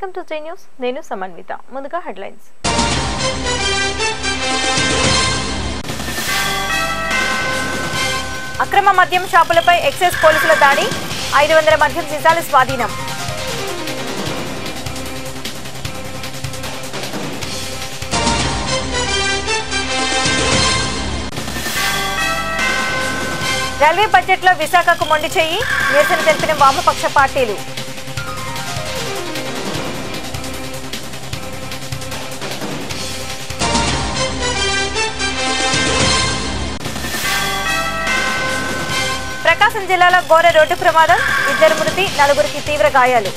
Welcome to జై news. నేను సమన్విత. ముందుగా హెడ్లైన్స్. అక్రమ మద్యం షాపులపై ఎక్సైజ్ పోలీసుల దాడి, 500 మద్యం సీసాలు స్వాధీనం. రైల్వే బడ్జెట్లో విశాఖకు మొండి చేయి, నిరసన తెలిపిన వామపక్ష పార్టీలు. ప్రకాశం జిల్లాలో ఘోర రోడ్డు ప్రమాదం, 2 మృతి, 4 తీవ్ర గాయాలు.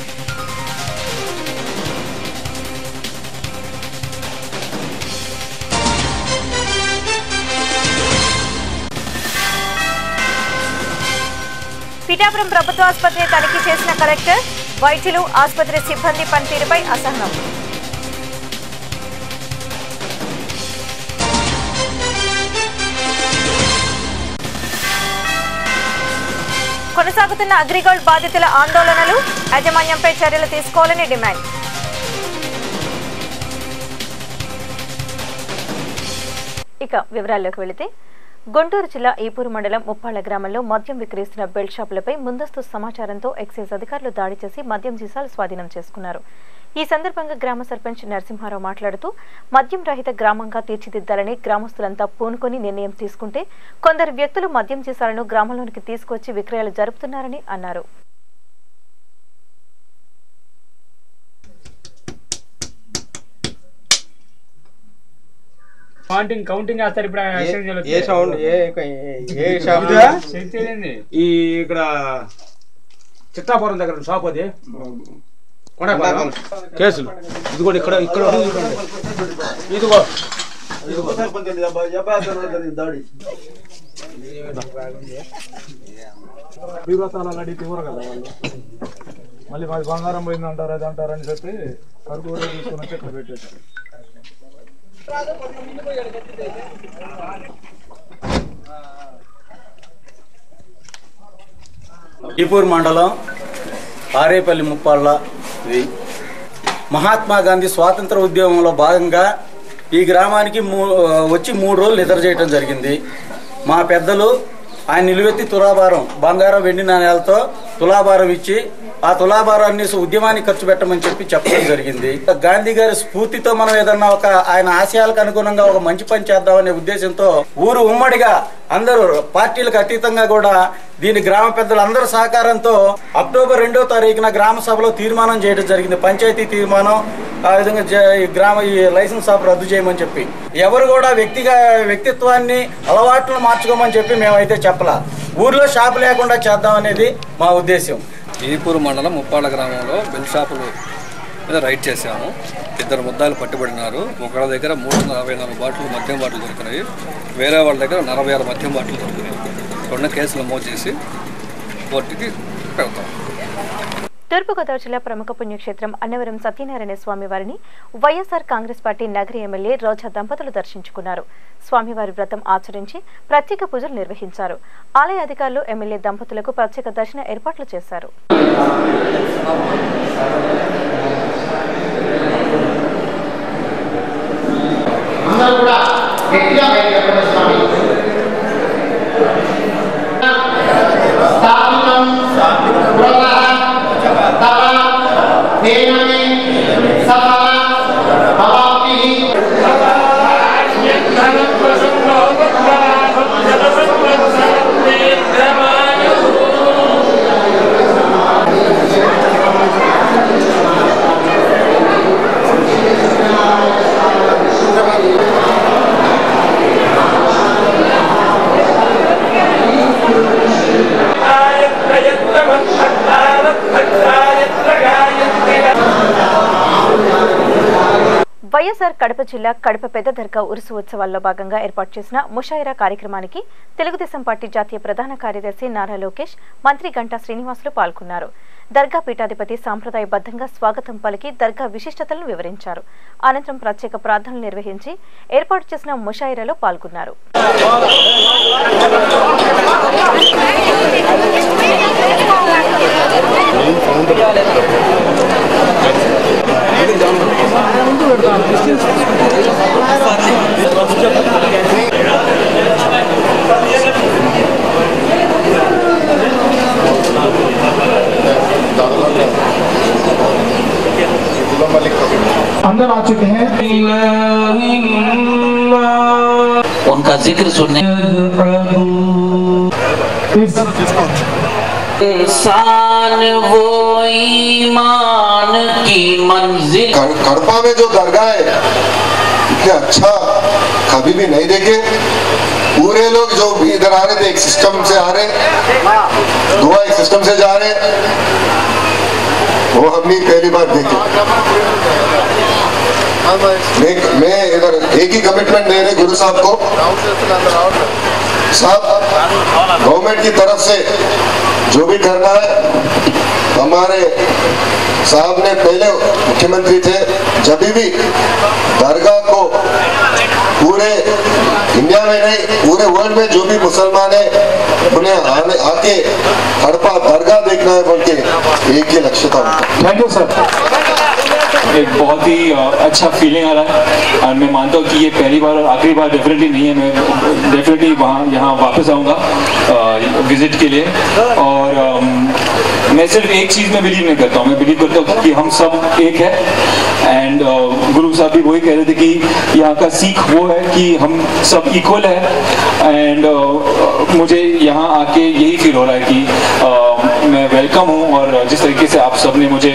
పిఠాపురం ప్రభుత్వ ఆసుపత్రి తనిఖీ చేసిన కలెక్టర్, వైద్యులు, ఆసుపత్రి సిబ్బంది పనితీరుపై అసహనం. కొనసాగుతున్న అగ్రిగోల్డ్ బాధితుల ఆందోళనలు, యాజమాన్యంపై చర్యలు తీసుకోవాలని డిమాండ్. ఇక వివరాల్లోకి వెళితే, గుంటూరు జిల్లా ఈపూరు మండలం ముప్పాళ్ల గ్రామంలో మద్యం విక్రయిస్తున్న బెల్ట్ షాపులపై ముందస్తు సమాచారంతో ఎక్సైజ్ అధికారులు దాడి చేసి మద్యం సీసాలు స్వాధీనం చేసుకున్నారు. ఈ సందర్భంగా గ్రామ సర్పంచ్ నరసింహారావు మాట్లాడుతూ, మద్యం రహిత గ్రామంగా తీర్చిదిద్దాలని గ్రామస్తులంతా పూనుకొని నిర్ణయం తీసుకుంటే కొందరు వ్యక్తులు మద్యం సీసాలను గ్రామంలోనికి తీసుకొచ్చి విక్రయాలు జరుపుతున్నారని అన్నారు. కౌంటింగ్ చేస్తారు. ఇప్పుడు ఈ ఇక్కడ చిత్తాపురం దగ్గర షాప్ అది కేసులు ఇదిగోండి. ఇక్కడ ఇక్కడ ఇదిగో అడిగితే ఊర కదా వాళ్ళు, మళ్ళీ మాది బంగారం పోయింది అంటారు, అది అంటారు అని చెప్పి కరుకు తీసుకుని వచ్చి ఇక్కడ పెట్టేశారు. ఈపూర్ మండలం ఆరేపల్లి ముప్పాళ్ళ మహాత్మా గాంధీ స్వాతంత్ర ఉద్యమంలో భాగంగా ఈ గ్రామానికి వచ్చి 3 రోజులు నిద్ర చేయడం జరిగింది. మా పెద్దలు ఆయన నిలువెత్తి తులాభారం, బంగారం వెండి నాణేలతో తులాభారం ఇచ్చి ఆ తులాభారాన్ని ఉద్యమానికి ఖర్చు పెట్టమని చెప్పడం జరిగింది. గాంధీ గారి స్ఫూర్తితో మనం ఏదన్నా ఆయన ఆశయాలకు అనుగుణంగా ఒక మంచి పని చేద్దామనే ఉద్దేశంతో ఊరు ఉమ్మడిగా అందరూ పార్టీలకు అతీతంగా కూడా దీని గ్రామ పెద్దలందరి సహకారంతో అక్టోబర్ 2వ తారీఖున గ్రామ సభలో తీర్మానం చేయడం జరిగింది. పంచాయతీ తీర్మానం. ఆ విధంగా ఈ లైసెన్స్ షాప్ రద్దు చేయమని చెప్పి ఎవరు కూడా వ్యక్తిత్వాన్ని అలవాట్లను మార్చుకోమని చెప్పి మేమైతే చెప్పలా. ఊర్లో షాపు లేకుండా చేద్దాం అనేది మా ఉద్దేశం. ఈపూరు మండలం ముప్పాళ్ళ గ్రామంలో బెల్ షాపులు మీద రైడ్ చేశాము. 2 ముద్దాయిలు పట్టుబడినారు. ఒకళ్ళ దగ్గర 344 బాటిల్ మద్యం బాటిల్ దొరికినాయి. వేరే వాళ్ళ దగ్గర 46 మద్యం బాటిల్ దొరికినాయి. 2 కేసులు నమోదు చేసి కోర్టుకి పెడతాం. తూర్పుగోదావరి జిల్లా ప్రముఖ పుణ్యక్షేత్రం అన్నవరం సత్యనారాయణ స్వామి వారిని వైఎస్ఆర్ కాంగ్రెస్ పార్టీ నగరి ఎమ్మెల్యే రోజా దంపతులు దర్శించుకున్నారు. స్వామివారి వ్రతం ఆచరించి ప్రత్యేక పూజలు నిర్వహించారు. ఆలయ అధికారులు ఎమ్మెల్యే దంపతులకు ప్రత్యేక దర్శన ఏర్పాట్లు చేశారు. వైఎస్ఆర్ కడప జిల్లా కడప పెద్ద దర్గా ఉరుసు ఉత్సవాల్లో భాగంగా ఏర్పాటు చేసిన ముషాయిరా కార్యక్రమానికి తెలుగుదేశం పార్టీ జాతీయ ప్రధాన కార్యదర్శి నారా లోకేష్, మంత్రి గంటా శ్రీనివాసులు పాల్గొన్నారు. దర్గా పీఠాధిపతి సాంప్రదాయబద్ధంగా స్వాగతం పలికి దర్గా విశిష్టతలను వివరించారు. అనంతరం ప్రత్యేక ప్రార్థనలు నిర్వహించి ఏర్పాటు చేసిన ముషాయిరాలో పాల్గొన్నారు. अंदर आ चुके हैं। उनका जिक्र सुनने इंसान वो ईमान की मंजिल। कड़पा में जो दरगाह है क्या अच्छा कभी भी नहीं देखे। पूरे लोग जो भी इधर आ रहे थे एक सिस्टम से आ रहे, दुआ एक सिस्टम से जा रहे, वो हम भी पहली बार देखे। मैं इधर एक ही कमिटमेंट दे रहे गुरु साहब को, साहब गवर्नमेंट की तरफ से जो भी करना है, हमारे साहब ने पहले मुख्यमंत्री थे, जब भी दरगाह को पूरे इंडिया में नहीं पूरे वर्ल्ड में जो भी मुसलमान है उन्हें आके हड़पा दरगाह देखना है बोल के एक ही लक्ष्य था। Thank you sir. एक बहुत ही अच्छा फीलिंग आ रहा है और मैं मानता हूँ कि ये पहली बार और आखिरी बार डेफिनेटली नहीं है। मैं डेफिनेटली यहाँ वापस आऊँगा विजिट के लिए। और मैं सिर्फ एक चीज़ में बिलीव नहीं करता हूँ, मैं बिलीव करता हूँ कि हम सब एक है। एंड गुरु साहब भी वही कह रहे थे कि यहाँ का सीख वो है कि हम सब इक्वल है। एंड मुझे यहाँ आके यही फील हो रहा है कि मैं वेलकम हूँ और जिस तरीके से आप सब ने मुझे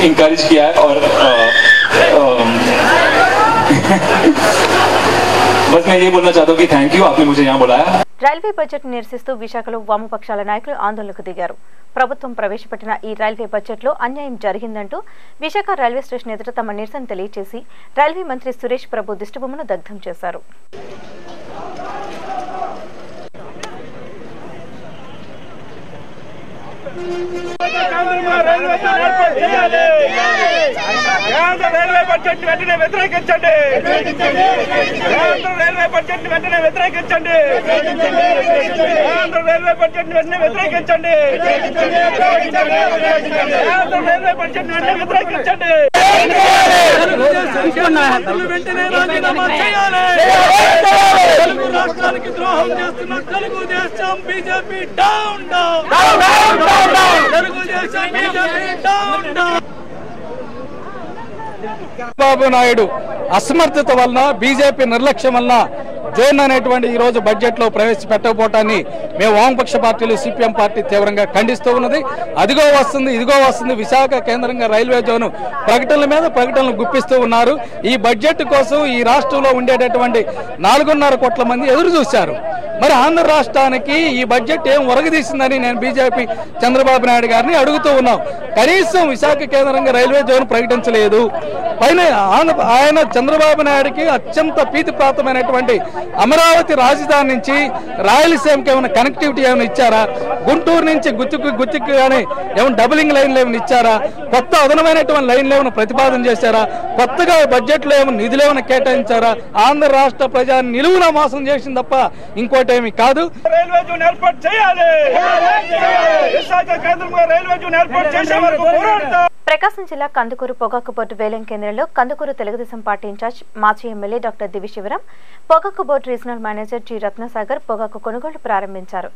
इंकरेज किया है और बस मैं ये बोलना चाहता हूँ कि थैंक यू, आपने मुझे यहाँ बुलाया। రైల్వే బడ్జెట్ నిరసిస్తూ విశాఖలో వామపక్షాల నాయకులు ఆందోళనకు దిగారు. ప్రభుత్వం ప్రవేశపెట్టిన ఈ రైల్వే బడ్జెట్లో అన్యాయం జరిగిందంటూ విశాఖ రైల్వే స్టేషన్ ఎదుట తమ నిరసన తెలియజేసి రైల్వే మంత్రి సురేష్ ప్రభు దిష్టిబొమ్మను దగ్ధం చేశారు. రైల్వే బడ్జెట్ వెంటనే వ్యతిరేకించండి. రైల్వే బడ్జెట్ వెంటనే వ్యతిరేకించండి. రైల్వే బడ్జెట్ వెంటనే వ్యతిరేకించండి. రైల్వే బడ్జెట్ వెంటనే వ్యతిరేకించండి. వెంటనే రాజీనామా చేయాలి. తెలుగు రాష్ట్రానికి ద్రోహం చేస్తున్న Telugu Desam BJP down down. Telugu Desam BJP down down. Chandrababu Naidu అసమర్థత వలన బీజేపీ నిర్లక్ష్యం వలన జోన్ అనేటువంటి ఈ రోజు బడ్జెట్ లో ప్రవేశపెట్టకపోవటాన్ని మేము వామపక్ష పార్టీలు సిపిఎం పార్టీ తీవ్రంగా ఖండిస్తూ ఉన్నది. అదిగో వస్తుంది ఇదిగో వస్తుంది విశాఖ కేంద్రంగా రైల్వే జోన్ ప్రకటనల మీద ప్రకటనలు గుప్పిస్తూ ఉన్నారు. ఈ బడ్జెట్ కోసం ఈ రాష్ట్రంలో ఉండేటటువంటి 4.5 కోట్ల మంది ఎదురు చూశారు. మరి ఆంధ్ర రాష్ట్రానికి ఈ బడ్జెట్ ఏం ఒరగదీసిందని నేను బీజేపీ చంద్రబాబు నాయుడు గారిని అడుగుతూ ఉన్నాం. కనీసం విశాఖ కేంద్రంగా రైల్వే జోన్ ప్రకటించలేదు. పైన ఆయన చంద్రబాబు నాయుడికి అత్యంత ప్రీతిప్రాతమైనటువంటి అమరావతి రాజధాని నుంచి రాయలసీమకి ఏమైనా కనెక్టివిటీ ఏమైనా ఇచ్చారా? గుంటూరు నుంచి గుత్తికి కానీ ఏమైనా డబులింగ్ లైన్లు ఏమైనా ఇచ్చారా? కొత్త అదనమైనటువంటి లైన్లు ఏమైనా ప్రతిపాదన చేశారా? కొత్తగా బడ్జెట్లో ఏమైనా నిధులు ఏమైనా కేటాయించారా? ఆంధ్ర రాష్ట్ర ప్రజాన్ని నిలువున మోసం చేసింది తప్ప ఇంకోటేమి కాదు. రైల్వే జోన్ ఏర్పాటు చేయాలి. విశాఖ కేంద్రంగా రైల్వే జోన్ ఏర్పాటు చేసే వరకు పోరాడతాం. ప్రకాశం జిల్లా కందుకూరు పొగాకు బోర్డు వేలం కేంద్రంలో కందుకూరు తెలుగుదేశం పార్టీ ఇన్ఛార్జ్ మాజీ ఎమ్మెల్యే డాక్టర్ దివి శివరాం, పొగాకు board regional manager G Ratnasagar పొగాకు కొనుగోలు ప్రారంభించారు.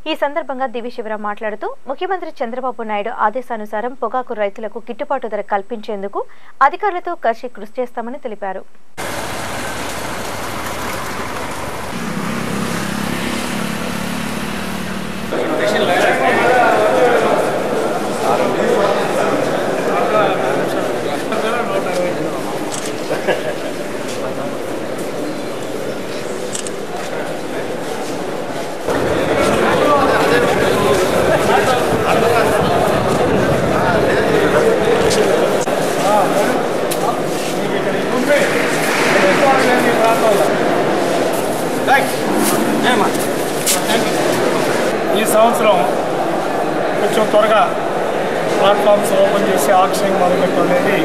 ఈ సందర్భంగా దివి శివరాం మాట్లాడుతూ ముఖ్యమంత్రి చంద్రబాబు నాయుడు ఆదేశానుసారం పొగాకు రైతులకు గిట్టుబాటు ధర కల్పించేందుకు అధికారులతో కలిసి కృషి చేస్తామని తెలిపారు. ఈ సంవత్సరం కొంచెం త్వరగా ప్లాట్ఫామ్స్ ఓపెన్ చేసి ఆక్షనింగ్ మొదలుపెట్టడం అనేది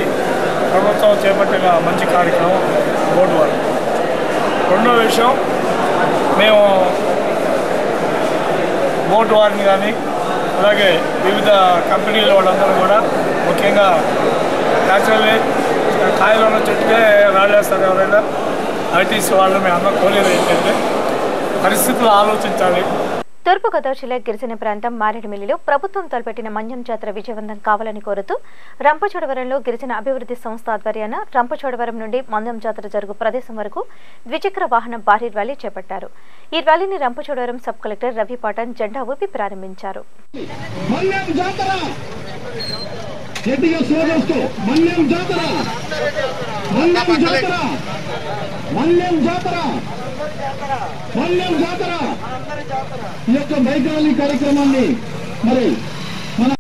ప్రభుత్వం చేపట్టిన మంచి కార్యక్రమం బోర్డు వారు. రెండో విషయం, మేము బోర్డు వారిని కానీ అలాగే వివిధ కంపెనీల వాళ్ళందరూ కూడా ముఖ్యంగా న్యాచురల్లీ కాయలు ఉన్న చెట్టుకే రాళ్ళేస్తారు ఎవరైనా. ఐటీసీ వాళ్ళు మేము అందరం కోరేది ఏంటంటే పరిస్థితులు ఆలోచించాలి. తూర్పుగోదావరి జిల్లా గిరిజన ప్రాంతం మారేడుమిల్లిలో ప్రభుత్వం తలపెట్టిన మన్యం జాతర విజయవంతం కావాలని కోరుతూ రంపచోడవరంలో గిరిజన అభివృద్ధి సంస్థ ఆధ్వర్యాన రంపచోడవరం నుండి మన్యం జాతర జరుగు ప్రదేశం వరకు ద్విచక్ర వాహనం భారీ ర్యాలీ చేపట్టారు. ఈ ర్యాలీని Rampachodavaram sub collector Ravi pattern జెండా ఊపి ప్రారంభించారు. ఈ యొక్క బైక్ ర్యాలీ కార్యక్రమాన్ని మరి మన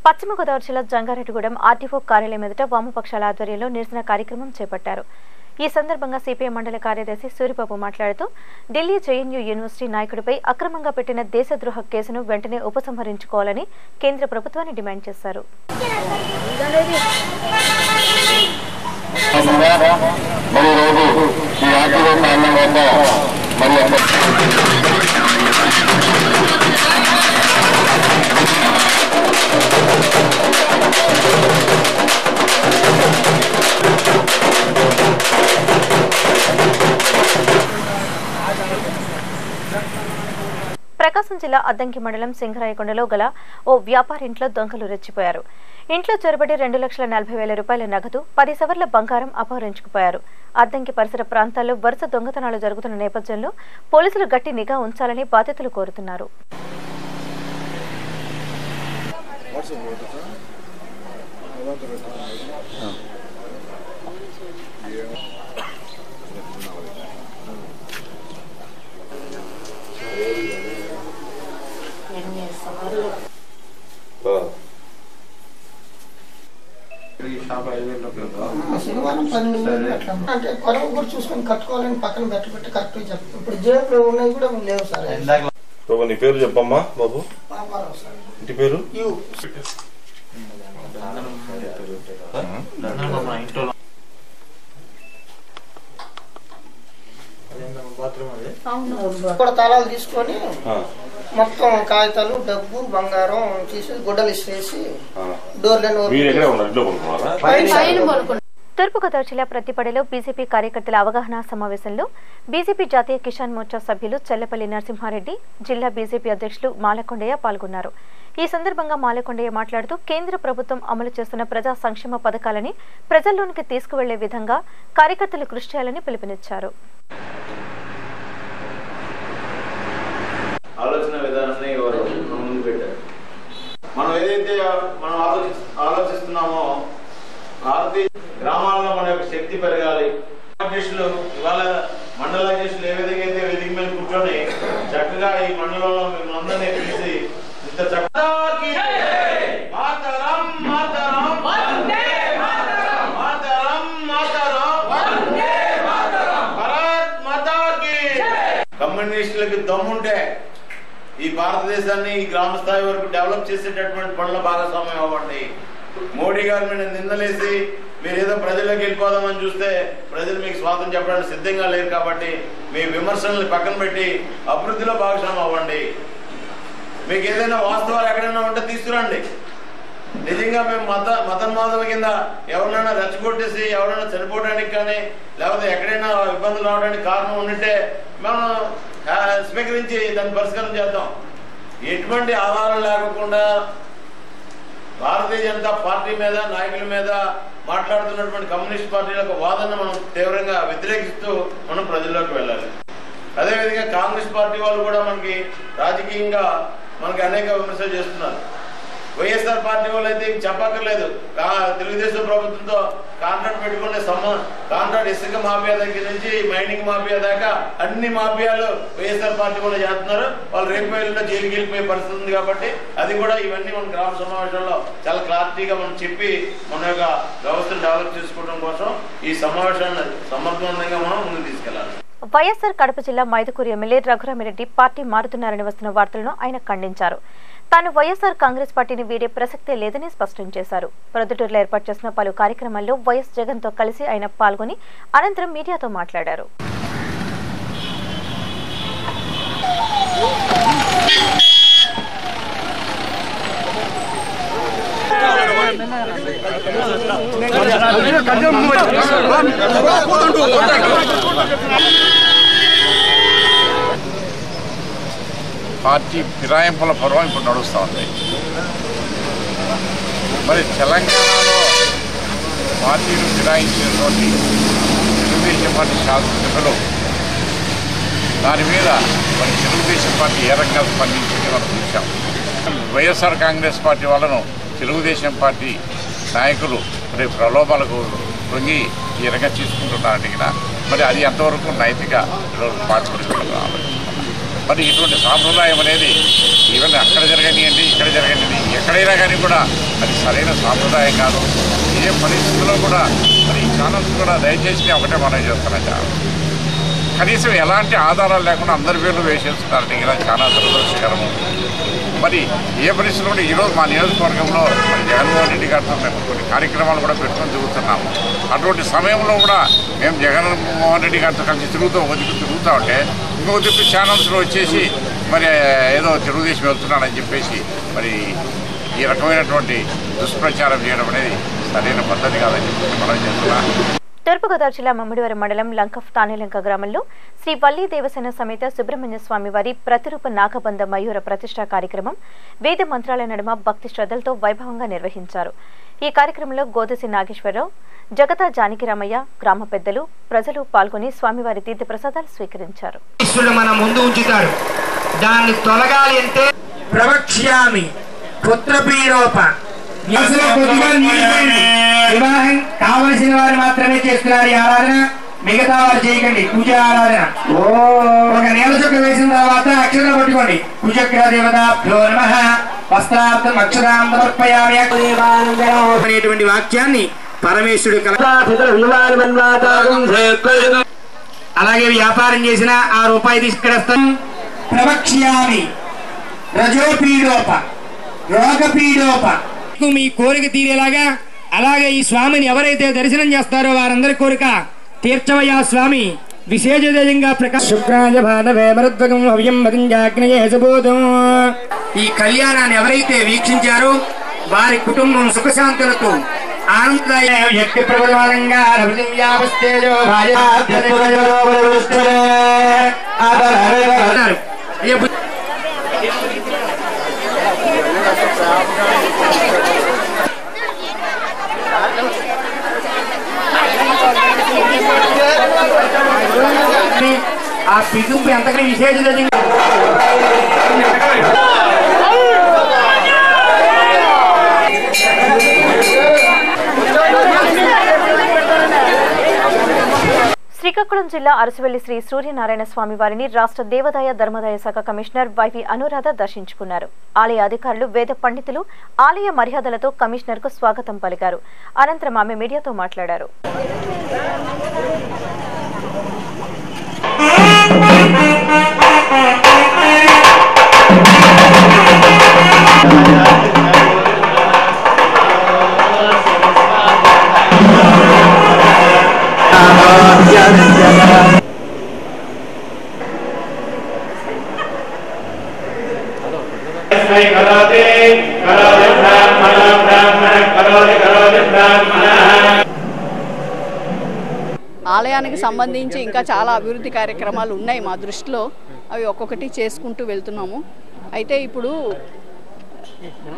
పశ్చిమ గోదావరి జిల్లా జంగారెడ్డిగూడెం ఆర్టీఓ కార్యాలయం ఎదుట వామపక్షాల ఆధ్వర్యంలో నిరసన కార్యక్రమం చేపట్టారు. ఈ సందర్భంగా సిపిఐ మండల కార్యదర్శి సూరిబాబు మాట్లాడుతూ ఢిల్లీ జేఎన్యూ యూనివర్సిటీ నాయకుడిపై అక్రమంగా పెట్టిన దేశద్రోహ కేసును వెంటనే ఉపసంహరించుకోవాలని కేంద్ర ప్రభుత్వాన్ని డిమాండ్ చేశారు. ప్రకాశం జిల్లా అద్దంకి మండలం సింగరాయకొండలో గల ఓ వ్యాపారి ఇంట్లో దొంగలు రెచ్చిపోయారు. ఇంట్లో చొరబడి 2,40,000 రూపాయల నగదు, 10 సవర్ల బంగారం అపహరించుకుపోయారు. అద్దంకి పరిసర ప్రాంతాల్లో వరుస దొంగతనాలు జరుగుతున్న నేపథ్యంలో పోలీసులు గట్టి నిఘా ఉంచాలని బాధితులు కోరుతున్నారు. శనివారం 12 అట్లా అంటే కొరకు కూడా చూసుకొని కట్టుకోవాలని పక్కన పెట్టి కరెక్ట్ చెప్తాం. ఇప్పుడు జేబులో ఉన్నాయి కూడా లేవు సార్. నీ పేరు చెప్పమ్మా బాబు. ఇంటి పేరు కూడా తాళాలు తీసుకొని మొత్తం కాగితాలు, డబ్బు, బంగారం తీసి గుడ్డలు ఇసేసి డోర్లను. తూర్పుగోదావరి జిల్లా ప్రతిపడిలో బీజేపీ కార్యకర్తల అవగాహన సమావేశంలో బీజేపీ జాతీయ కిసాన్ మోర్చా సభ్యులు చెల్లపల్లి నరసింహారెడ్డి, జిల్లా బీజేపీ అధ్యక్షులు మాలకొండయ్య పాల్గొన్నారు. ఈ సందర్భంగా మాలకొండయ్య మాట్లాడుతూ కేంద్ర ప్రభుత్వం అమలు చేస్తున్న ప్రజా సంక్షేమ పథకాలని ప్రజల్లోనికి తీసుకువెళ్లే విధంగా కార్యకర్తలు కృషి చేయాలని పిలుపునిచ్చారు. ఆలోచన విధానాన్ని ముందు పెట్టారు. మనం ఏదైతే ఆలోచిస్తున్నామో భారతీయ గ్రామాల్లో మన యొక్క శక్తి పెరగాలి. అధ్యక్షులు ఇవాళ మండల అధ్యక్షులు ఏ విధంగా అయితే వేదిక మీద కూర్చొని చక్కగా ఈ మండలంలో మిమ్మల్ని అందరినీ పిలిచి ఇంత చక్కగా కమ్యూనిస్టులకి దమ్ముంటే ఈ భారతదేశాన్ని ఈ గ్రామ స్థాయి వరకు డెవలప్ చేసేటటువంటి పనుల భాగస్వామ్యం అవ్వండి. మోడీ గారి మీద నిందలేసి మీరు ఏదో ప్రజల్లోకి వెళ్ళిపోదామని చూస్తే ప్రజలు మీకు స్వాతంత్రం చెప్పడానికి సిద్ధంగా లేరు. కాబట్టి మీ విమర్శలను పక్కన పెట్టి అభివృద్ధిలో భాగస్వామ్యం అవ్వండి. మీకు ఏదైనా వాస్తవాలు ఎక్కడైనా ఉంటే తీసుకురండి. నిజంగా మేము మతోన్మాదుల కింద ఎవరినైనా రెచ్చగొట్టేసి ఎవరైనా చనిపోవడానికి కానీ లేకపోతే ఎక్కడైనా ఇబ్బందులు రావడానికి కారణం ఉంటే మనం స్వీకరించి దాన్ని పరిష్కారం చేద్దాం. ఎటువంటి ఆధారం లేకుండా భారతీయ జనతా పార్టీ మీద, నాయకుల మీద మాట్లాడుతున్నటువంటి కమ్యూనిస్ట్ పార్టీలకు వాదన మనం తీవ్రంగా వ్యతిరేకిస్తూ మనం ప్రజల్లోకి వెళ్ళాలి. అదేవిధంగా కాంగ్రెస్ పార్టీ వాళ్ళు కూడా మనకి రాజకీయంగా మనకి అనేక విమర్శలు చేస్తున్నారు. వైఎస్ఆర్ పార్టీ వాళ్ళు అయితే చెప్పక్కర్లేదు. తెలుగుదేశం ప్రభుత్వంతో కాంట్రాక్ట్ పెట్టుకునే కాంట్రాక్ట్ ఇసుక మాఫియా దగ్గర నుంచి మైనింగ్ మాఫియా దాకా అన్ని మాఫియాలు వైఎస్ఆర్ పార్టీ వాళ్ళు చేస్తున్నారు. వాళ్ళు రేపు వెళ్ళినా జైలుకి వెళ్ళిపోయే పరిస్థితి ఉంది. కాబట్టి అది కూడా ఇవన్నీ మన గ్రామ సమావేశంలో చాలా క్లారిటీగా మనం చెప్పి మన యొక్క వ్యవస్థను డెవలప్ చేసుకోవడం కోసం ఈ సమావేశాన్ని సమర్థవంతంగా మనం ముందుకు తీసుకెళ్లాలి. వైఎస్ఆర్ కడప జిల్లా మైదుకూరు ఎమ్మెల్యే రఘురామిరెడ్డి పార్టీ మారుతున్నారని వస్తున్న వార్తలను ఆయన ఖండించారు. తాను వైఎస్ఆర్ కాంగ్రెస్ పార్టీని వీడే ప్రసక్తే లేదని స్పష్టం చేశారు. ప్రొద్దుటూరులో ఏర్పాటు చేసిన పలు కార్యక్రమాల్లో వైఎస్ జగన్తో కలిసి ఆయన పాల్గొని అనంతరం మీడియాతో మాట్లాడారు. పార్టీ ఫిరాయింపుల పర్వం ఇప్పుడు నడుస్తూ ఉంది. మరి తెలంగాణలో పార్టీలు ఫిరాయించినటువంటి తెలుగుదేశం పార్టీ శాసనసభ్యులు దాని మీద మరి తెలుగుదేశం పార్టీ ఏ రకంగా స్పందించింది మనం చూసాం. వైఎస్ఆర్ కాంగ్రెస్ పార్టీ వాళ్ళను తెలుగుదేశం పార్టీ నాయకులు మరి ప్రలోభాలకు లొంగి ఈ రకంగా తీసుకుంటున్నారంటే మరి అది ఎంతవరకు నైతిక పాల్గొని ఆలోచిస్తున్నాం. మరి ఇటువంటి సాంప్రదాయం అనేది ఈవెన్ అక్కడ జరగనియండి ఇక్కడ జరగనియండి ఎక్కడైనా కానీ కూడా అది సరైన సాంప్రదాయం కాదు. ఏ పరిస్థితుల్లో కూడా మరి ఈ ఛానల్స్ కూడా దయచేసి ఒకటే మనం చేస్తున్నాం. కనీసం ఎలాంటి ఆధారాలు లేకుండా అందరి పేర్లు వేసేస్తున్నారంటే ఇలా చాలా దురదృష్టకరము. మరి ఏ పరిస్థితుల్లో కూడా ఈరోజు మా నియోజకవర్గంలో మరి జగన్మోహన్ రెడ్డి గారితో మేము కొన్ని కార్యక్రమాలు కూడా పెట్టుకొని తిరుగుతున్నాము. అటువంటి సమయంలో కూడా మేము జగన్మోహన్ రెడ్డి గారితో కలిసి తిరుగుతూ ఉంటే ఇంకొక దిక్కు ఛానల్స్లో వచ్చేసి మరి ఏదో తెలుగుదేశం వెళ్తున్నాడని చెప్పేసి మరి ఈ రకమైనటువంటి దుష్ప్రచారం చేయడం అనేది సరైన పద్ధతి కాదని చెప్పి మనం చేస్తున్నాం. తూర్పుగోదావరి జిల్లా మమ్మిడివరం మండలం లంకఫ్ తానేలంక గ్రామంలో శ్రీ వల్లీ దేవసేన సమేత సుబ్రహ్మణ్య స్వామి వారి ప్రతిరూప నాగబంధ మయూర ప్రతిష్ఠా కార్యక్రమం వేద మంత్రాల నడుమ భక్తి శ్రద్ధలతో వైభవంగా నిర్వహించారు. ఈ కార్యక్రమంలో గోదసి నాగేశ్వరరావు, జగతా జానకిరామయ్య, గ్రామ పెద్దలు, ప్రజలు పాల్గొని స్వామివారి తీర్థ ప్రసాదాలు స్వీకరించారు. మన ముందు ఉంచుతారు. దాన్ని తొలగాలి అంటే ప్రవక్ష్యామి పుత్రపీరోప వివాహం కావలసిన వారు మాత్రమే చేస్తున్నారు ఈ ఆరాధన. మిగతా వారు చేయకండి. పూజ ఆరాధన ఒక నేల చుక్క వేసిన తర్వాత అక్షరం పట్టుకోండి. పూజగ్ర దేవతాభ్యో నమః వస్త్రార్థం అక్షరాం సమర్పయామి అనేటువంటి వాక్యాన్ని పరమేశ్వరుడు అలాగే వ్యాపారం చేసిన ఆ రూపాయి తీసుకెడస్తాం. ప్రవక్ష్యామి రజోపీడోప రోగపీడోప మీ కోరిక తీరేలాగా అలాగే ఈ స్వామిని ఎవరైతే దర్శనం చేస్తారో వారందరి కోరిక తీర్చవయ్యా స్వామి. విశేషంగా ఈ కళ్యాణాన్ని ఎవరైతే వీక్షించారో వారి కుటుంబం సుఖశాంతులకు ఆనందదాయ వ్యక్తి ప్రబలంగా ఆ పిలుపు ఎంతకీ విశేషంగా శ్రీకాకుళం జిల్లా అరసవెల్లి శ్రీ సూర్యనారాయణ స్వామి వారిని రాష్ట్ర దేవాదాయ ధర్మాదాయ శాఖ కమిషనర్ వైవి అనురాధ దర్శించుకున్నారు. ఆలయ అధికారులు, వేద పండితులు ఆలయ మర్యాదలతో కమిషనర్ కు స్వాగతం పలికారు. అనంతరం ఆమె మీడియాతో మాట్లాడారు. ఆలయానికి సంబంధించి ఇంకా చాలా అభివృద్ధి కార్యక్రమాలు ఉన్నాయి మా దృష్టిలో. అవి ఒక్కొక్కటి చేసుకుంటూ వెళ్తున్నాము. అయితే ఇప్పుడు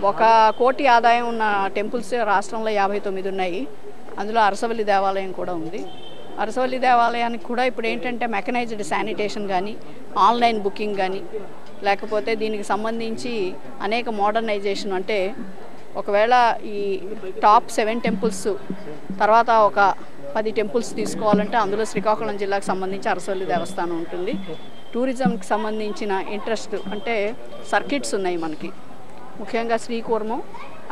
1 కోటి ఆదాయం ఉన్న టెంపుల్స్ రాష్ట్రంలో 59 ఉన్నాయి. అందులో అరసవల్లి దేవాలయం కూడా ఉంది. అరసవల్లి దేవాలయానికి కూడా ఇప్పుడు ఏంటంటే మెకనైజ్డ్ శానిటేషన్ కానీ, ఆన్లైన్ బుకింగ్ కానీ, లేకపోతే దీనికి సంబంధించి అనేక మోడర్నైజేషన్. అంటే ఒకవేళ ఈ టాప్ 7 టెంపుల్స్ తర్వాత ఒక 10 టెంపుల్స్ తీసుకోవాలంటే అందులో శ్రీకాకుళం జిల్లాకు సంబంధించి అరసవల్లి దేవస్థానం ఉంటుంది. టూరిజంకి సంబంధించిన ఇంట్రెస్ట్ అంటే సర్కిట్స్ ఉన్నాయి మనకి. ముఖ్యంగా శ్రీకూర్మం,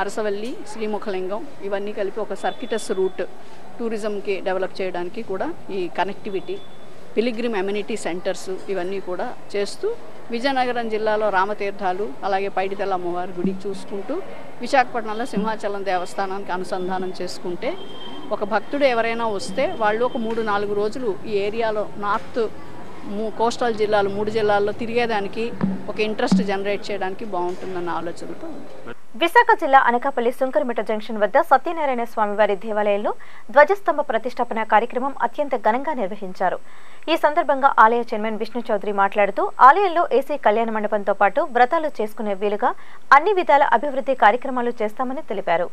అరసవల్లి, శ్రీముఖలింగం ఇవన్నీ కలిపి ఒక సర్కిటస్ రూట్ టూరిజంకి డెవలప్ చేయడానికి కూడా ఈ కనెక్టివిటీ పిలిగ్రిమ్ అమ్యూనిటీ సెంటర్స్ ఇవన్నీ కూడా చేస్తూ విజయనగరం జిల్లాలో రామతీర్థాలు అలాగే పైడితల అమ్మవారి గుడి చూసుకుంటూ విశాఖపట్నంలో సింహాచలం దేవస్థానానికి అనుసంధానం చేసుకుంటే ఒక భక్తుడు ఎవరైనా వస్తే వాళ్ళు ఒక 3-4 రోజులు ఈ ఏరియాలో నార్త్ కోస్టల్ జిల్లాలు 3 జిల్లాల్లో తిరిగేదానికి ఒక ఇంట్రెస్ట్ జనరేట్ చేయడానికి బాగుంటుందన్న ఆలోచనతో. విశాఖ జిల్లా అనకాపల్లి సుంకరమిట జంక్షన్ వద్ద సత్యనారాయణ స్వామివారి దేవాలయంలో ధ్వజస్తంభ ప్రతిష్టాపన కార్యక్రమం అత్యంత ఘనంగా నిర్వహించారు. ఈ సందర్భంగా ఆలయ చైర్మన్ విష్ణు చౌదరి మాట్లాడుతూ ఆలయంలో ఏసీ కళ్యాణ మండపంతో పాటు వ్రతాలు చేసుకునే వీలుగా అన్ని విధాల అభివృద్ధి కార్యక్రమాలు చేస్తామని తెలిపారు.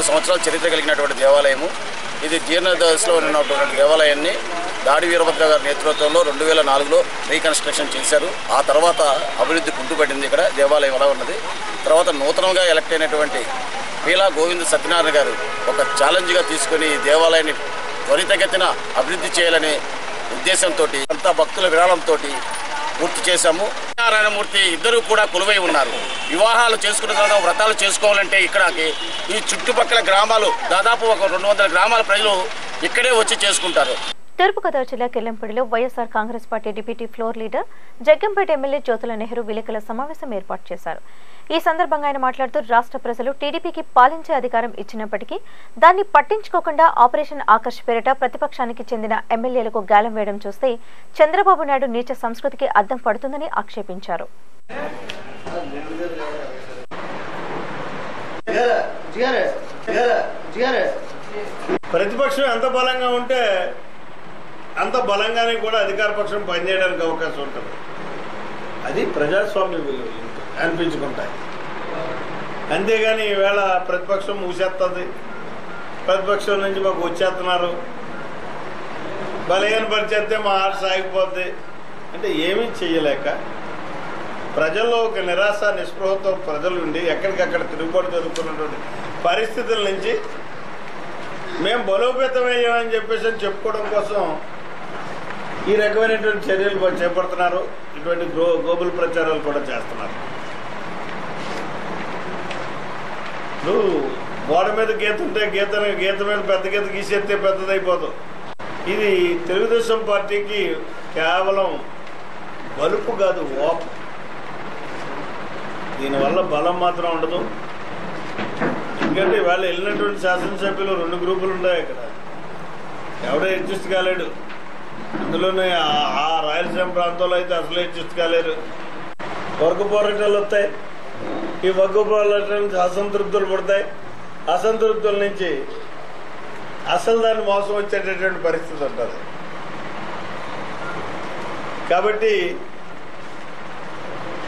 సంవత్సరాల చరిత్ర కలిగినటువంటి దేవాలయము. ఇది జీర్ణదశలో ఉన్నటువంటి దేవాలయాన్ని దాడి వీరభద్ర గారి నేతృత్వంలో 2004లో రీకన్స్ట్రక్షన్ చేశారు. ఆ తర్వాత అభివృద్ధి కుంటుపడింది. ఇక్కడ దేవాలయం అలా ఉన్నది. తర్వాత నూతనంగా ఎలక్ట్ అయినటువంటి పీలా గోవింద సత్యనారాయణ గారు ఒక ఛాలెంజ్గా తీసుకుని ఈ దేవాలయాన్ని త్వరితగతిన అభివృద్ధి చేయాలనే ఉద్దేశంతో అంతా భక్తుల విరాళంతో పూర్తి చేశాము. నారాయణమూర్తి ఇద్దరు కూడా కొలువై ఉన్నారు. వివాహాలు చేసుకున్న తర్వాత వ్రతాలు చేసుకోవాలంటే ఇక్కడికి ఈ చుట్టుపక్కల గ్రామాలు దాదాపు ఒక 200 గ్రామాల ప్రజలు ఇక్కడే వచ్చి చేసుకుంటారు. తూర్పుగోదావరి జిల్లా కెల్లంపూడిలో YSR Congress party deputy floor leader Jaggampeta MLA Jyothula Nehru విలేకరుల సమావేశం ఏర్పాటు చేశారు. ఈ సందర్భంగా ఆయన మాట్లాడుతూ రాష్ట్ర ప్రజలు టీడీపీకి పాలించే అధికారం ఇచ్చినప్పటికీ దాన్ని పట్టించుకోకుండా ఆపరేషన్ ఆకర్ష్ పేరిట ప్రతిపక్షానికి చెందిన ఎమ్మెల్యేలకు గాలం వేయడం చూస్తే చంద్రబాబు నాయుడు నీచ సంస్కృతికి అద్దం పడుతుందని ఆక్షేపించారు. ప్రతిపక్షం ఎంత బలంగా ఉంటే అంత బలంగానే కూడా అధికార పక్షం పనిచేయడానికి అవకాశం ఉంటుంది. అది ప్రజాస్వామ్య విలువలు అనిపించుకుంటాయి. అంతేగాని ఈవేళ ప్రతిపక్షం మూసేస్తుంది, ప్రతిపక్షం నుంచి మాకు వచ్చేస్తున్నారు, బలహీన పరిచేస్తే మా ఆట సాగిపోద్ది అంటే ఏమీ చెయ్యలేక ప్రజల్లో ఒక నిరాశ నిస్పృహతో ప్రజలు ఉండి ఎక్కడికక్కడ తిరుగుబాటు జరుగుతున్నటువంటి పరిస్థితుల నుంచి మేము బలోపేతమయ్యామని చెప్పేసి చెప్పుకోవడం కోసం ఈ రకమైనటువంటి చర్యలు చేపడుతున్నారు. ఇటువంటి గోబుల్ ప్రచారాలు కూడా చేస్తున్నారు. గోడ మీద గీత ఉంటే గీత మీద పెద్ద గీత గీసేస్తే పెద్దదైపోదు. ఇది తెలుగుదేశం పార్టీకి కేవలం బలుపు కాదు, ఓపు. దీనివల్ల బలం మాత్రం ఉండదు. ఎందుకంటే వాళ్ళు వెళ్ళినటువంటి శాసనసభ్యులు 2 గ్రూపులు ఉన్నాయి. ఇక్కడ ఎవడో అడ్జస్ట్ కాలేడు. అందులోనే ఆ రాయలసీమ ప్రాంతంలో అయితే అసలు అడ్జస్ట్ కాలేరు. వర్గ పోరాటాలు వస్తాయి. ఈ వర్గ పోరాటాల నుంచి అసంతృప్తులు పడతాయి. అసంతృప్తుల నుంచి అసలు దాన్ని మోసం వచ్చేటటువంటి పరిస్థితి ఉంటుంది. కాబట్టి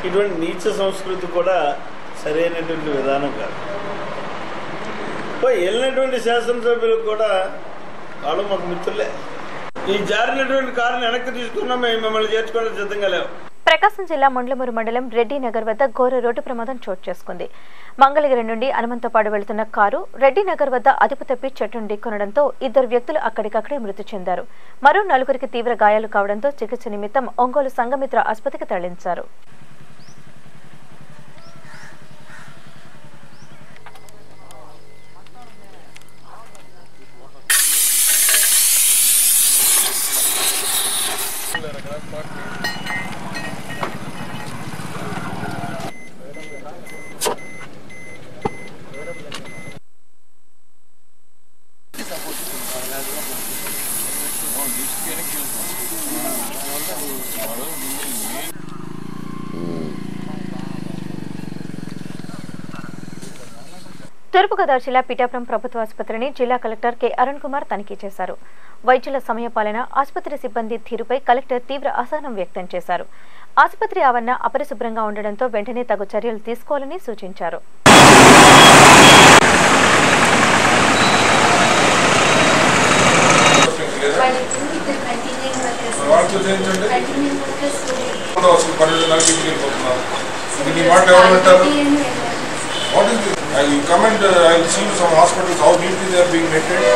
ఇటువంటి నీచ సంస్కృతి కూడా సరైనటువంటి విధానం కాదు. వెళ్ళినటువంటి శాసనసభ్యులకు కూడా వాళ్ళు మాకు మిత్రులే. ఈ జారినటువంటి కారుని వెనక్కి తీసుకున్నా మేము మిమ్మల్ని చేర్చుకోవడం సిద్ధంగా లేవు. ప్రకాశం జిల్లా మొండ్లమూరు మండలం రెడ్డి నగర్ వద్ద ఘోర రోడ్డు ప్రమాదం చోటు చేసుకుంది. మంగళగిరి నుండి హనుమంతపాడు వెళుతున్న కారు రెడ్డి నగర్ వద్ద అదుపు తప్పి చెట్టును ఢీకొనడంతో 2 వ్యక్తులు అక్కడికక్కడే మృతి చెందారు. మరో 4 తీవ్ర గాయాలు కావడంతో చికిత్స నిమిత్తం ఒంగోలు సంఘమిత్ర ఆసుపత్రికి తరలించారు. తూర్పుగోదావరి జిల్లా పిఠాపురం ప్రభుత్వ ఆసుపత్రిని జిల్లా కలెక్టర్ కె అరుణ్ కుమార్ తనిఖీ చేశారు. వైద్యుల సమయపాలన, ఆసుపత్రి సిబ్బంది తీరుపై కలెక్టర్ తీవ్ర అసహనం వ్యక్తం చేశారు. ఆసుపత్రి ఆవరణ అపరిశుభ్రంగా ఉండడంతో వెంటనే తగు చర్యలు తీసుకోవాలని సూచించారు. What is this? I will come and I will see some hospitals how neatly they are being maintained.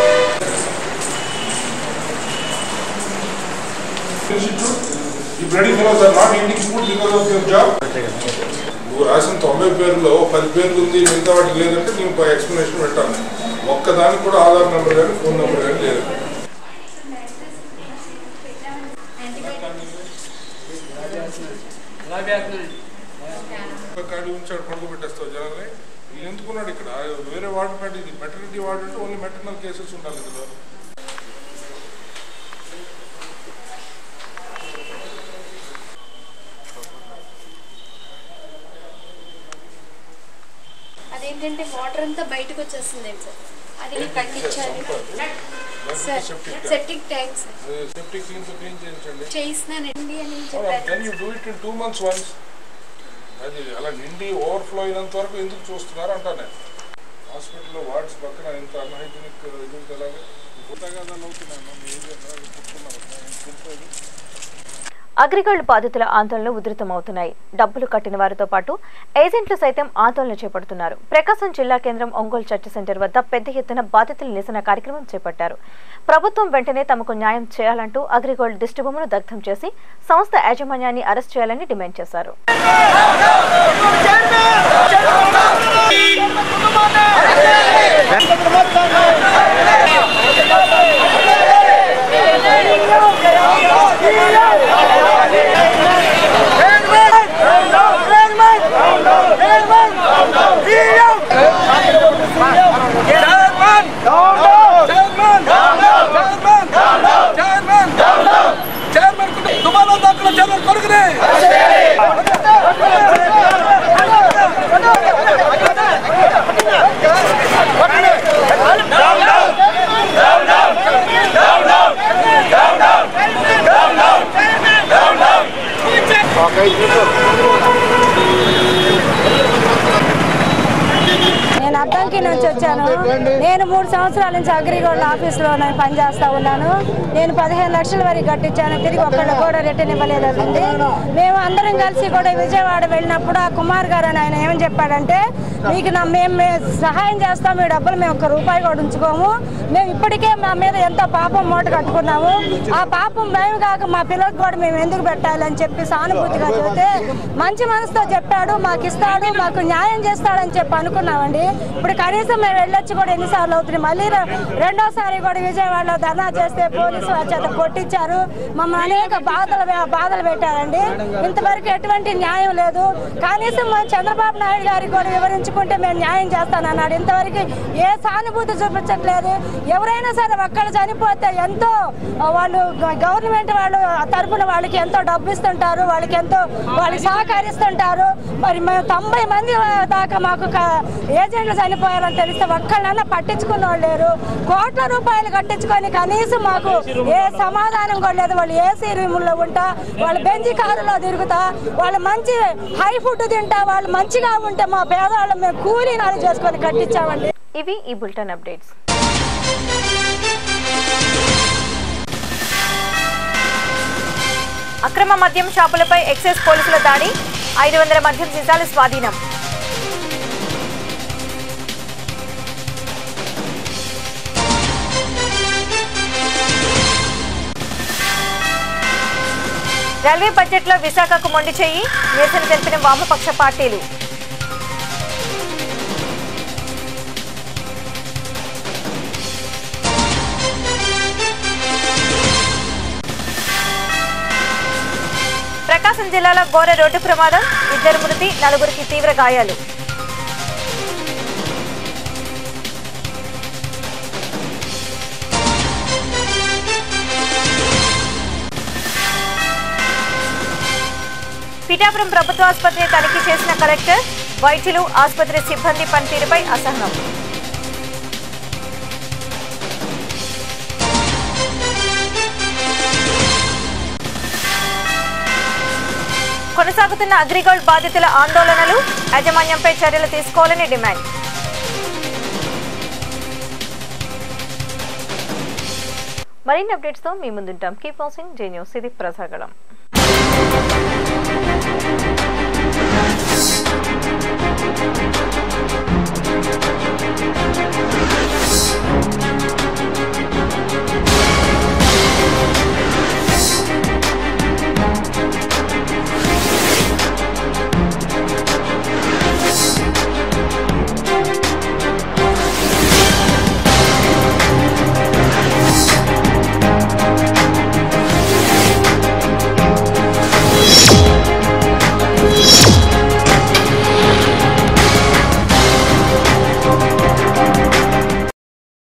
The bloody fellows are not eating food because of their job. నువ్వు రాసిన 90 పేర్లో 10 పేర్లు ఉంది, మిగతా వాటికి లేదంటే నేను ఎక్స్ప్లెనేషన్ పెట్టాను. ఒక్కదానికి కూడా ఆధార్ నెంబర్ కానీ ఫోన్ నెంబర్ కానీ లేదు. ఖాళీ ఉంచాడు, పడుకు పెట్టేస్తావు జనాల్ని. ఇది ఎందుకున్నాడు ఇక్కడ? వేరే వార్డు కంటే ఇది మెటర్నిటీ వార్డు అంటే ఓన్లీ మెటర్నల్ కేసెస్ ఉండాలి కదా. అదేంటంటే వాటర్ అంతా బయటకు వచ్చేస్తుంది సార్, అది కట్టించాలి sir. Septic tank sir, septic clean చేయించండి. చేయిస్తున్నానండి అని చెప్పారు. Then you do it in 2 months once. అది అలా నిండి ఓవర్ఫ్లో అయినంత వరకు ఎందుకు చూస్తున్నారు అంటానే. హాస్పిటల్లో వార్డ్స్ పక్కన ఇంత అన్హైజీనిక్ ఇది అలాగే కొత్తగా అవుతున్నాను. అగ్రిగోల్డ్ బాధితుల ఆందోళనలు ఉధృతమవుతున్నాయి. డబ్బులు కట్టిన వారితో పాటు ఏజెంట్లు సైతం ఆందోళన చేపడుతున్నారు. ప్రకాశం జిల్లా కేంద్రం ఒంగోలు చర్చ్ సెంటర్ వద్ద పెద్ద ఎత్తున బాధితుల నిరసన కార్యక్రమం చేపట్టారు. ప్రభుత్వం వెంటనే తమకు న్యాయం చేయాలంటూ అగ్రిగోల్డ్ దిష్టిబొమ్మను దగ్ధం చేసి సంస్థ యాజమాన్యాన్ని అరెస్ట్ చేయాలని డిమాండ్ చేశారు. నేను అద్దంకి నుంచి వచ్చాను. నేను 3 సంవత్సరాల నుంచి అగ్రిగోల్డ్ ఆఫీస్లో పనిచేస్తా ఉన్నాను. నేను 15 లక్షల వరకు కట్టించాను. తిరిగి ఒక్కళ్ళు కూడా రిటర్న్ ఇవ్వలేదండి. మేము అందరం కలిసి కూడా విజయవాడ వెళ్ళినప్పుడు ఆ కుమార్ గారు అని ఆయన ఏమని చెప్పాడంటే, మీకు మేము సహాయం చేస్తాం, మీ డబ్బులు మేము ₹1 కూడా ఉంచుకోము, మేము ఇప్పటికే మా మీద ఎంతో పాపం మూట కట్టుకున్నాము, ఆ పాపం మేము కాక మా పిల్లలకు కూడా మేము ఎందుకు పెట్టాలని చెప్పి సానుభూతిగా చెబితే మంచి మనసుతో చెప్పాడు, మాకు ఇస్తాడు, మాకు న్యాయం చేస్తాడని చెప్పి అనుకున్నామండి. ఇప్పుడు కనీసం మేము వెళ్ళొచ్చి కూడా ఎన్నిసార్లు అవుతుంది. మళ్ళీ రెండోసారి కూడా విజయవాడలో ధర్నా చేస్తే పోలీసు చేత కొట్టించారు. మమ్మల్ని అనేక బాధలు పెట్టారండి. ఇంతవరకు ఎటువంటి న్యాయం లేదు. కనీసం చంద్రబాబు నాయుడు గారికి కూడా వివరించుకుంటే మేము న్యాయం చేస్తానన్నాడు. ఇంతవరకు ఏ సానుభూతి చూపించట్లేదు. ఎవరైనా సరే ఒక్కళ్ళు చనిపోతే ఎంతో వాళ్ళు గవర్నమెంట్ వాళ్ళు తరఫున వాళ్ళకి ఎంతో డబ్బు ఇస్తుంటారు, వాళ్ళకి సహకరిస్తుంటారు. మరి మేము 90 మంది దాకా మాకు ఏజెంట్లు చనిపోయారని తెలిస్తే ఒక్కళ్ళన్నా పట్టించుకున్న వాళ్ళు లేరు. కోట్ల రూపాయలు కట్టించుకొని కనీసం మాకు ఏ సమాధానం కూడా లేదు. వాళ్ళు ఏసీ రూముల్లో ఉంటా, వాళ్ళు బెంజి కారులో తిరుగుతా, వాళ్ళు మంచి హై ఫుడ్ తింటా, వాళ్ళు మంచిగా ఉంటే మా పేదవాళ్ళు మేము కూలీ నాలు చేసుకొని కట్టించామండి. ఇవి ఈ బులెటిన్ అప్డేట్స్. అక్రమ మద్యం షాపులపై ఎక్సైజ్ పోలీసుల దాడి, 500 మద్యం సీసాలు స్వాధీనం. రైల్వే బడ్జెట్లో విశాఖకు మొండి చేయి, నిరసన తెలిపిన వామపక్ష పార్టీలు. ప్రకాశం జిల్లాలో ఘోర రోడ్డు ప్రమాదం, 2 మృతి, 4 తీవ్ర గాయాలు. పిఠాపురం ప్రభుత్వ ఆసుపత్రిని తనిఖీ చేసిన కలెక్టర్, వైద్యులు, ఆసుపత్రి సిబ్బంది పనితీరుపై అసహనం. కొనసాగుతున్న అగ్రిగోల్డ్ బాధితుల ఆందోళనలు, యాజమాన్యంపై చర్యలు తీసుకోవాలని డిమాండ్. మరిన్ని అప్డేట్స్ తో మీ ముందుంటాం. Keep watching J news. ఇది ప్రసాగళం.